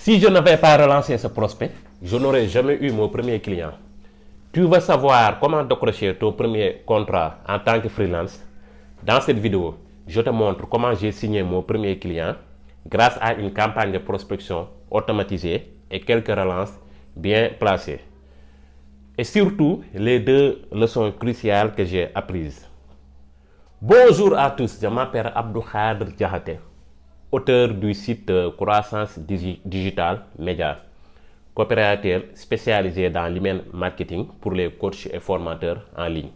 Si je n'avais pas relancé ce prospect, je n'aurais jamais eu mon premier client. Tu veux savoir comment décrocher ton premier contrat en tant que freelance? Dans cette vidéo, je te montre comment j'ai signé mon premier client grâce à une campagne de prospection automatisée et quelques relances bien placées. Et surtout, les deux leçons cruciales que j'ai apprises. Bonjour à tous, je m'appelle Abdou Khadr Diakhaté, auteur du site Croissance Digital Média, coopérateur spécialisé dans l'email marketing pour les coachs et formateurs en ligne.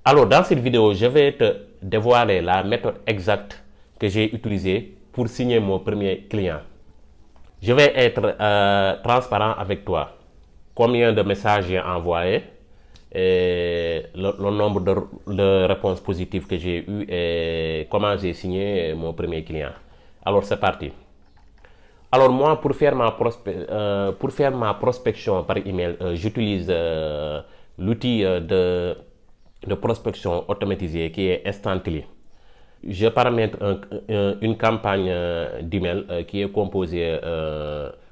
Alors, dans cette vidéo, je vais te dévoiler la méthode exacte que j'ai utilisée pour signer mon premier client. Je vais être transparent avec toi. Combien de messages j'ai envoyés, et le nombre de réponses positives que j'ai eues et comment j'ai signé mon premier client. Alors, c'est parti. Alors, moi, pour faire ma prospection par email, j'utilise l'outil de prospection automatisée qui est Instantly. Je paramètre une campagne d'email qui est composée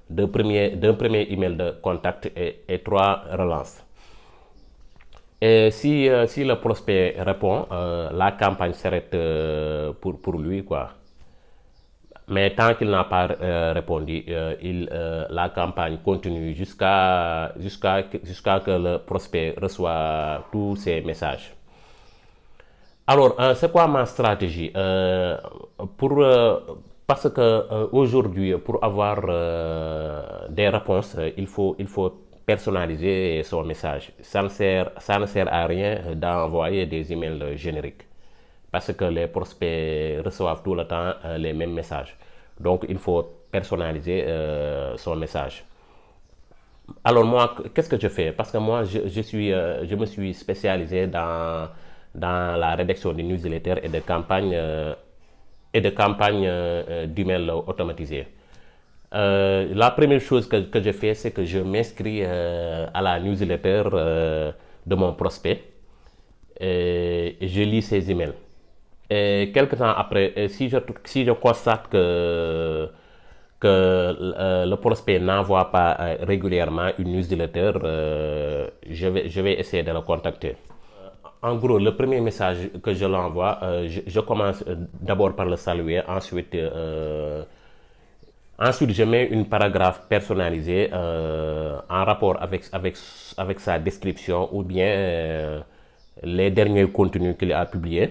d'un premier email de contact et 3 relances. Et si le prospect répond, la campagne s'arrête pour lui, quoi. Mais tant qu'il n'a pas répondu, la campagne continue jusqu'à que le prospect reçoit tous ses messages. Alors, c'est quoi ma stratégie? Parce que aujourd'hui, pour avoir des réponses, il faut personnaliser son message. Ça ne sert à rien d'envoyer des emails génériques parce que les prospects reçoivent tout le temps les mêmes messages. Donc, il faut personnaliser son message. Alors moi, qu'est-ce que je fais? Parce que moi, je me suis spécialisé dans la rédaction de newsletters et de campagnes d'email automatisées. La première chose que je fais, c'est que je m'inscris à la newsletter de mon prospect et je lis ses emails. Et quelques temps après, si je constate que le prospect n'envoie pas régulièrement une newsletter, je vais essayer de le contacter. En gros, le premier message que je l'envoie, je commence d'abord par le saluer, ensuite je mets une paragraphe personnalisée en rapport avec sa description ou bien les derniers contenus qu'il a publiés.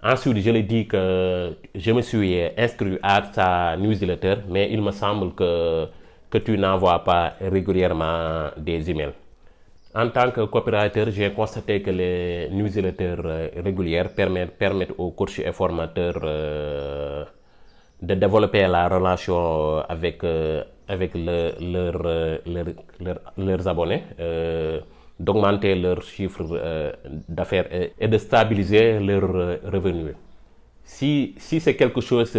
Ensuite, je lui dis que je me suis inscrit à sa newsletter, mais il me semble que tu n'envoies pas régulièrement des emails. En tant que coopérateur, j'ai constaté que les newsletters régulières permettent aux coachs et formateurs de développer la relation avec leurs abonnés, d'augmenter leurs chiffres d'affaires et de stabiliser leurs revenus. Si c'est quelque chose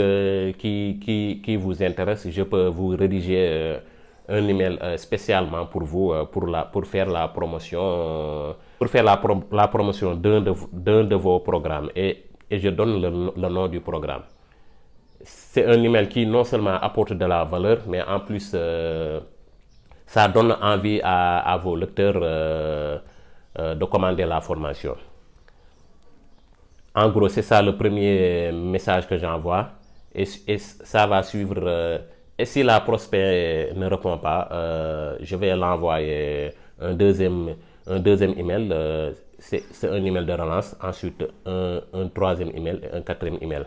qui vous intéresse, je peux vous rédiger un email spécialement pour vous pour faire la promotion d'un de vos programmes et je donne le nom du programme. C'est un email qui non seulement apporte de la valeur, mais en plus ça donne envie à vos lecteurs de commander la formation. En gros, c'est ça le premier message que j'envoie et ça va suivre. Et si la prospect ne répond pas, je vais l'envoyer un deuxième email. C'est un email de relance, ensuite un troisième email et un quatrième email.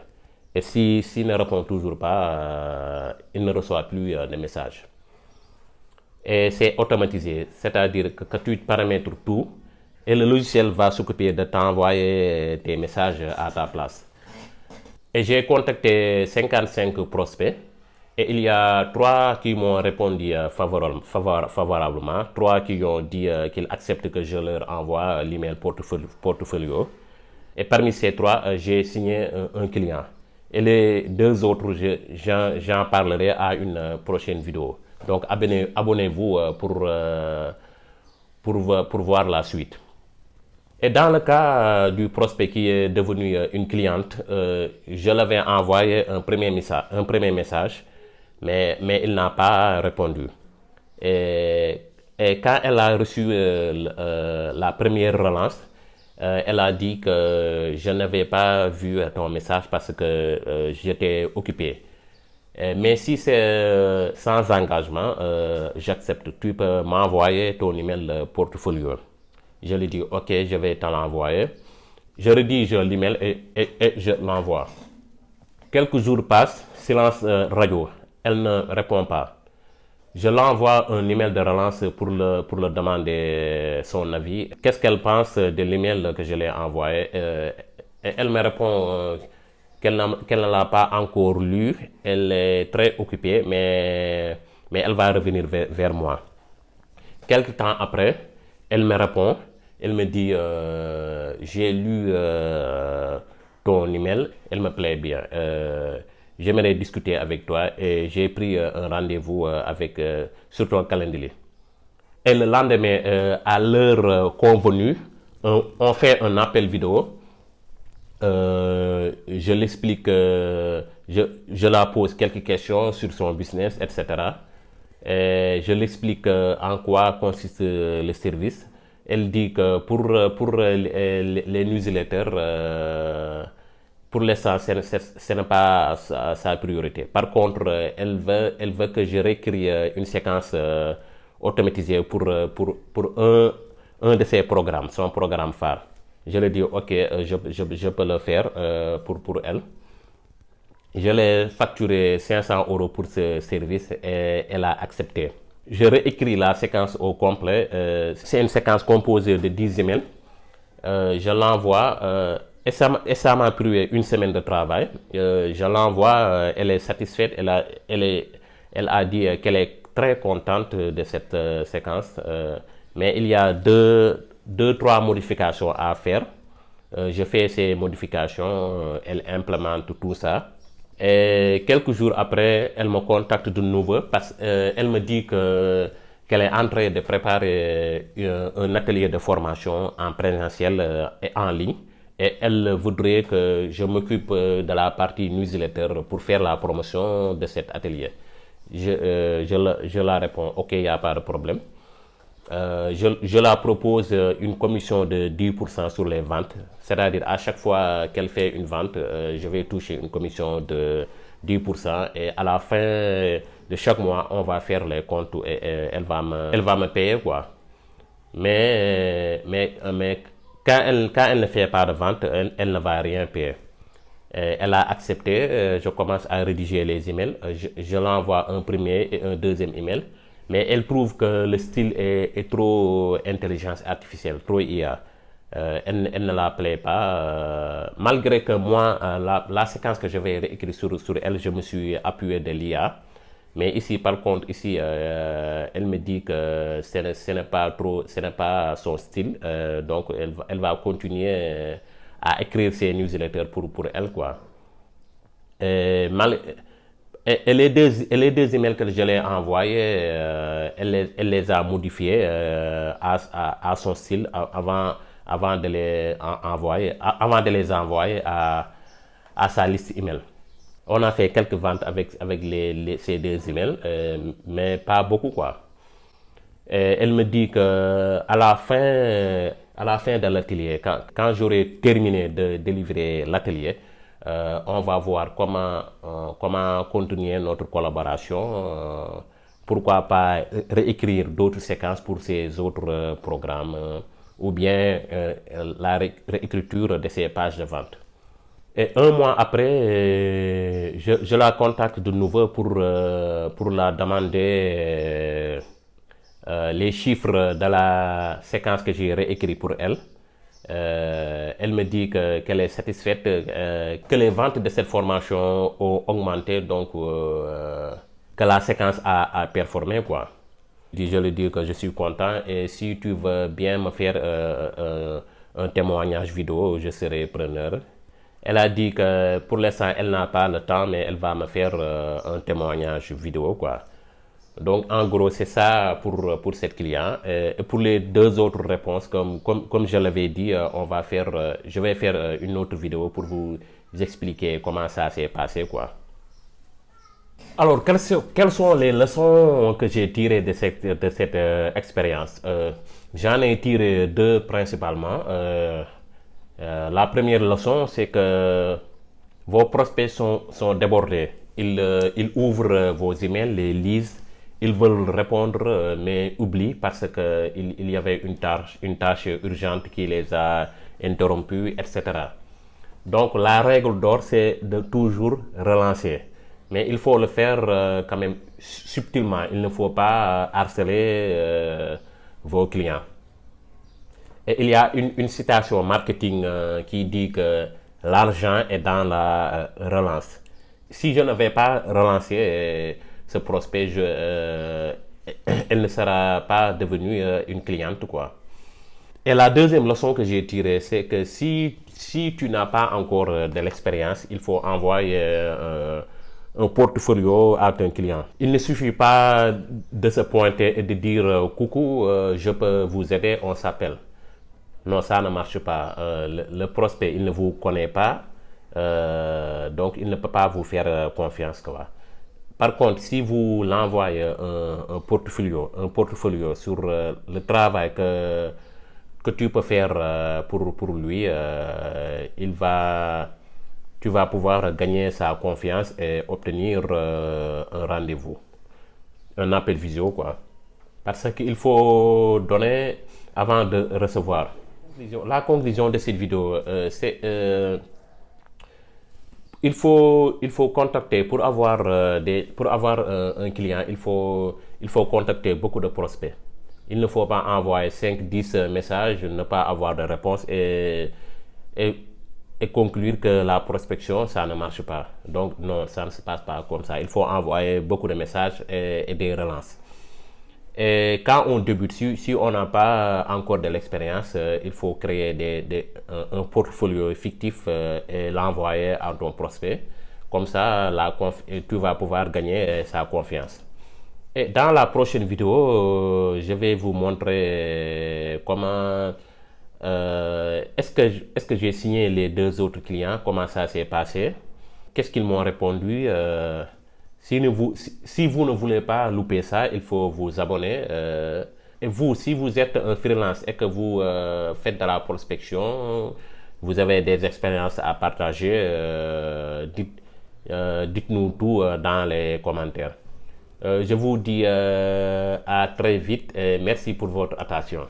Et s'il ne répond toujours pas, il ne reçoit plus de messages. Et c'est automatisé, c'est-à-dire que tu paramètres tout et le logiciel va s'occuper de t'envoyer tes messages à ta place. Et j'ai contacté 55 prospects et il y a 3 qui m'ont répondu favorablement, 3 qui ont dit qu'ils acceptent que je leur envoie l'email portfolio. Et parmi ces 3, j'ai signé un client. Et les 2 autres, j'en parlerai à une prochaine vidéo. Donc abonnez-vous pour voir la suite. Et dans le cas du prospect qui est devenu une cliente, je l'avais envoyé un premier message mais il n'a pas répondu. Et, et quand elle a reçu la première relance, elle a dit que je n'avais pas vu ton message parce que j'étais occupé. Mais si c'est sans engagement, j'accepte. Tu peux m'envoyer ton email portfolio. Je lui dis, ok, je vais te l'envoyer. Je rédige l'email et je l'envoie. Quelques jours passent, silence radio. Elle ne répond pas. Je l'envoie un email de relance pour le demander son avis. Qu'est-ce qu'elle pense de l'email que je l'ai envoyé? Et elle me répond qu'elle ne l'a pas encore lu. Elle est très occupée, mais elle va revenir vers moi. Quelque temps après, elle me répond. Elle me dit j'ai lu ton email, elle me plaît bien. J'aimerais discuter avec toi et j'ai pris un rendez-vous sur ton calendrier. Et le lendemain, à l'heure convenue, on fait un appel vidéo. Je l'explique, je la pose quelques questions sur son business, etc. Et je l'explique en quoi consiste le service. Elle dit que pour les newsletters, pour l'instant, ce n'est pas sa priorité. Par contre, elle veut que je réécris une séquence automatisée pour un de ses programmes, son programme phare. Je lui dis, ok, je peux le faire pour elle. Je l'ai facturé 500 euros pour ce service et elle a accepté. Je réécris la séquence au complet. C'est une séquence composée de 10 emails. Je l'envoie et ça m'a pris une semaine de travail. Je l'envoie, elle est satisfaite. Elle a dit qu'elle est très contente de cette séquence. Mais il y a trois modifications à faire. Je fais ces modifications, elle implémente tout ça. Et quelques jours après, elle me contacte de nouveau parce qu'elle me dit qu'elle est en train de préparer un atelier de formation en présentiel et en ligne. Et elle voudrait que je m'occupe de la partie newsletter pour faire la promotion de cet atelier. Je la réponds, ok, il n'y a pas de problème. Je la propose une commission de 10% sur les ventes. C'est-à-dire à chaque fois qu'elle fait une vente, je vais toucher une commission de 10%. Et à la fin de chaque mois, on va faire les comptes et elle va me payer, quoi. Mais quand elle ne fait pas de vente, elle ne va rien payer. Elle a accepté, je commence à rédiger les emails. Je l'envoie un premier et un deuxième email. Mais elle trouve que le style est trop intelligence artificielle, trop IA. Elle ne la plaît pas. Malgré que moi, la séquence que je vais réécrire sur elle, je me suis appuyé de l'IA. Mais ici, par contre, elle me dit que ce n'est pas son style. Donc, elle va continuer à écrire ses newsletters pour elle, quoi. Et les deux emails que je l'ai envoyés, elle les a modifiés à son style avant de les envoyer à sa liste email. On a fait quelques ventes avec ces deux emails, mais pas beaucoup, quoi. Et elle me dit que à la fin de l'atelier, quand j'aurai terminé de délivrer l'atelier, on va voir comment continuer notre collaboration. Pourquoi pas réécrire d'autres séquences pour ces autres programmes ou bien la réécriture de ces pages de vente. Et un mois après, je la contacte de nouveau pour la demander les chiffres de la séquence que j'ai réécrit pour elle. Elle me dit qu'elle est satisfaite, que les ventes de cette formation ont augmenté, donc que la séquence a performé, quoi. Je lui dis que je suis content et si tu veux bien me faire un témoignage vidéo, je serai preneur. Elle a dit que pour l'instant, elle n'a pas le temps, mais elle va me faire un témoignage vidéo, quoi. Donc, en gros, c'est ça pour cette client. Et pour les deux autres réponses, comme je l'avais dit, je vais faire une autre vidéo pour vous expliquer comment ça s'est passé, quoi. Alors, quelles sont les leçons que j'ai tirées de cette expérience? J'en ai tiré deux principalement. La première leçon, c'est que vos prospects sont débordés. Ils ouvrent vos emails, les lisent, ils veulent répondre, mais oublient parce qu'il y avait une tâche urgente qui les a interrompus, etc. Donc la règle d'or, c'est de toujours relancer. Mais il faut le faire quand même subtilement. Il ne faut pas harceler vos clients. Et il y a une citation marketing qui dit que l'argent est dans la relance. Si je ne vais pas relancer ce prospect, elle ne sera pas devenue une cliente, quoi. Et la deuxième leçon que j'ai tirée, c'est que si tu n'as pas encore de l'expérience, il faut envoyer un portfolio à ton client. Il ne suffit pas de se pointer et de dire coucou, je peux vous aider, on s'appelle. Non, ça ne marche pas. Le prospect, il ne vous connaît pas, donc il ne peut pas vous faire confiance, quoi. Par contre, si vous l'envoyez un portfolio sur le travail que tu peux faire pour lui, tu vas pouvoir gagner sa confiance et obtenir un rendez-vous, un appel visio, quoi. Parce qu'il faut donner avant de recevoir. La conclusion de cette vidéo, c'est il faut contacter pour avoir un client, il faut contacter beaucoup de prospects. Il ne faut pas envoyer 5 10 messages, ne pas avoir de réponse et, et conclure que la prospection, ça ne marche pas. Donc non, ça ne se passe pas comme ça. Il faut envoyer beaucoup de messages et des relances. Et quand on débute, si on n'a pas encore de l'expérience, il faut créer un portfolio fictif et l'envoyer à ton prospect. Comme ça, tu vas pouvoir gagner sa confiance. Et dans la prochaine vidéo, je vais vous montrer comment est-ce que j'ai signé les deux autres clients, comment ça s'est passé, qu'est-ce qu'ils m'ont répondu. Si vous ne voulez pas louper ça, il faut vous abonner. Et vous, si vous êtes un freelance et que vous faites de la prospection, vous avez des expériences à partager, dites-nous tout dans les commentaires. Je vous dis à très vite et merci pour votre attention.